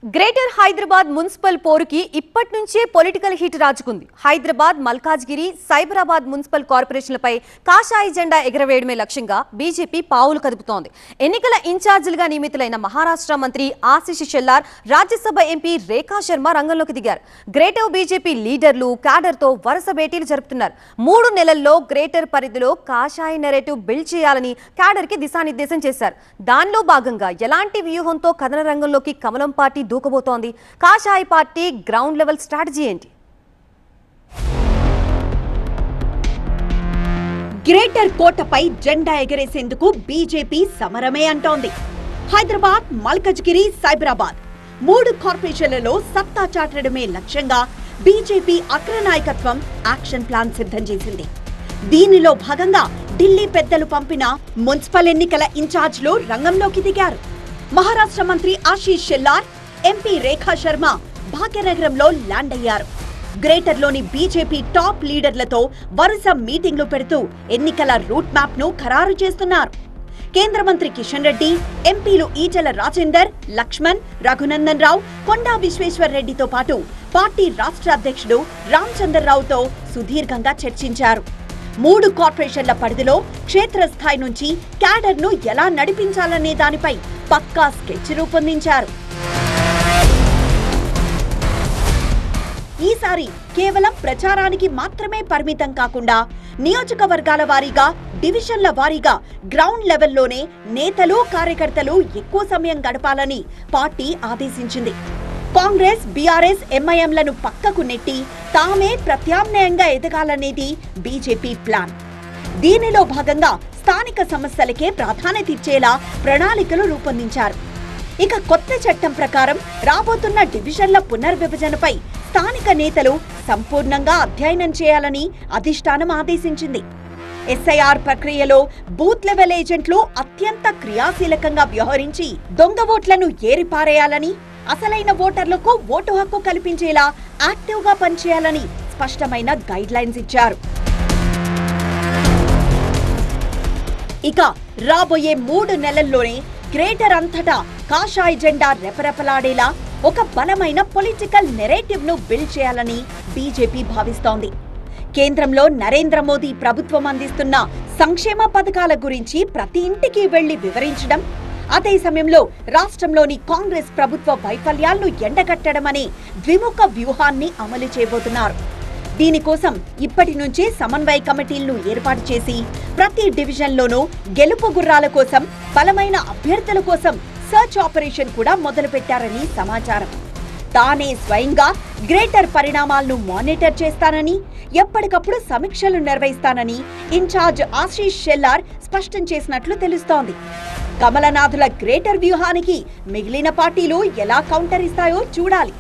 Greater Hyderabad municipal పోరుకి ఇప్పటి నుంచే పొలిటికల్ హీట్ రాజుకుంది. హైదరాబాద్, మల్కాజ్గిరి, సైబరాబాద్ మున్సిపల్ కార్పొరేషన్లపై కాషాయ జెండా ఎగరవేయడమే లక్ష్యంగా బీజేపీ పావులు కదుపుతోంది. ఎన్నికల ఇన్ఛార్జీలుగా నియమితులైన మహారాష్ట్ర మంత్రి ఆశీష్ షెల్లార్, రాజ్యసభ ఎంపీ రేఖా శర్మ రంగంలోకి దిగారు. గ్రేటర్ బీజేపీ లీడర్లు, క్యాడర్తో వరుస భేటీలు జరుపుతున్నారు. 3 నెలల్లో గ్రేటర్ పరిధిలో కాషాయ నెరేటివ్ బిల్డ్ చేయాలని క్యాడర్కి దిశానిర్దేశం చేశారు. దానిలో భాగంగా ఎలాంటి వ్యూహంతో కథన రంగంలోకి కమలం పార్టీ దూకబోతోంది? కాషాయ పార్టీ గ్రౌండ్ లెవెల్ స్ట్రాటజీ ఏంటి? గ్రేటర్ కోటపై జెండా ఎగరేసేందుకు బీజేపీ సమరమే అంటోంది. హైదరాబాద్, మల్కజ్గిరి, సైబరాబాద్ 3 కార్పొరేషన్లలో సత్తా చాటడమే లక్ష్యంగా బీజేపీ అగ్రనాయకత్వం యాక్షన్ ప్లాన్ సిద్ధం చేసింది. దీనిలో భాగంగా ఢిల్లీ పెద్దలు పంపిన మున్సిపల్ ఎన్నికల ఇన్ఛార్జ్లు రంగంలోకి దిగారు. మహారాష్ట్ర మంత్రి ఆశీష్ షెల్లార్, ఎంపీ రేఖా శర్మ భాగ్యనగరంలో ల్యాండ్ అయ్యారు. గ్రేటర్లోని బీజేపీ టాప్ లీడర్లతో వరుస మీటింగ్లు పెడుతూ ఎన్నికల రూట్ మ్యాప్ ను ఖరారు చేస్తున్నారు. కేంద్ర మంత్రి కిషన్ రెడ్డి, ఎంపీలు ఈటెల రాజేందర్, లక్ష్మణ్, రఘునందన్ రావు, కొండా విశ్వేశ్వర్ రెడ్డితో పాటు పార్టీ రాష్ట్ర అధ్యక్షుడు రామచంద్రరావుతో సుదీర్ఘంగా చర్చించారు. 3 కార్పొరేషన్ల పరిధిలో క్షేత్రస్థాయి నుంచి క్యాడర్ ను ఎలా నడిపించాలనే దానిపై పక్కా స్కెచ్ రూపొందించారు. ఈసారి కేవలం ప్రచారానికి మాత్రమే పరిమితం కాకుండా నియోజకవర్గాల వారీగా, డివిజన్ల వారీగా గ్రౌండ్ లెవెల్లోనే నేతలు, కార్యకర్తలు ఎక్కువ సమయం గడపాలని పార్టీ ఆదేశించింది. కాంగ్రెస్, బీఆర్ఎస్, ఎంఐఎంలను పక్కకు నెట్టి తామే ప్రత్యామ్నాయంగా ఎదగాలనేది బీజేపీ ప్లాన్. దీనిలో భాగంగా స్థానిక సమస్యలకే ప్రాధాన్యత ఇచ్చేలా ప్రణాళికలు రూపొందించారు. ఇక కొత్త చట్టం ప్రకారం రాబోతున్న డివిజన్ల పునర్విభజనపై స్థానిక నేతలు సంపూర్ణంగా అధ్యయనం చేయాలని అధిష్టానం ఆదేశించింది. ఎస్ఐఆర్ ప్రక్రియలో బూత్ లెవెల్ ఏజెంట్లు అత్యంత క్రియాశీలకంగా వ్యవహరించి దొంగ ఓట్లను ఏరిపారేయాలని, అసలైన ఓటర్లకు ఓటు హక్కు కల్పించేలా యాక్టివ్ గా పనిచేయాలని స్పష్టమైన గైడ్ లైన్స్ ఇచ్చారు. ఇక రాబోయే 3 నెలల్లోనే గ్రేటర్ అంతటా కాషాయ జెండా రెపరెపలాడేలా ఒక బలమైన పొలిటికల్ నెరేటివ్ ను బిల్డ్ చేయాలని బీజేపీ భావిస్తోంది. కేంద్రంలో నరేంద్ర మోదీ ప్రభుత్వం అందిస్తున్న సంక్షేమ పథకాల గురించి ప్రతి ఇంటికి వెళ్లి వివరించడం, అదే సమయంలో రాష్ట్రంలోని కాంగ్రెస్ ప్రభుత్వ వైఫల్యాలను ఎండగట్టడం అనే ద్విముఖ వ్యూహాన్ని అమలు చేయబోతున్నారు. దీనికోసం ఇప్పటి నుంచే సమన్వయ కమిటీలను ఏర్పాటు చేసి ప్రతి డివిజన్లోనూ గెలుపు గుర్రాల కోసం, బలమైన అభ్యర్థుల కోసం సర్చ్ ఆపరేషన్ కూడా మొదలుపెట్టారని సమాచారం. తానే స్వయంగా గ్రేటర్ పరిణామాలను మానిటర్ చేస్తానని, ఎప్పటికప్పుడు సమీక్షలు నిర్వహిస్తానని ఇన్ఛార్జ్ ఆశీష్ షెల్లార్ స్పష్టం చేసినట్లు తెలుస్తోంది. కమలనాథుల గ్రేటర్ వ్యూహానికి మిగిలిన పార్టీలు ఎలా కౌంటర్ ఇస్తాయో చూడాలి.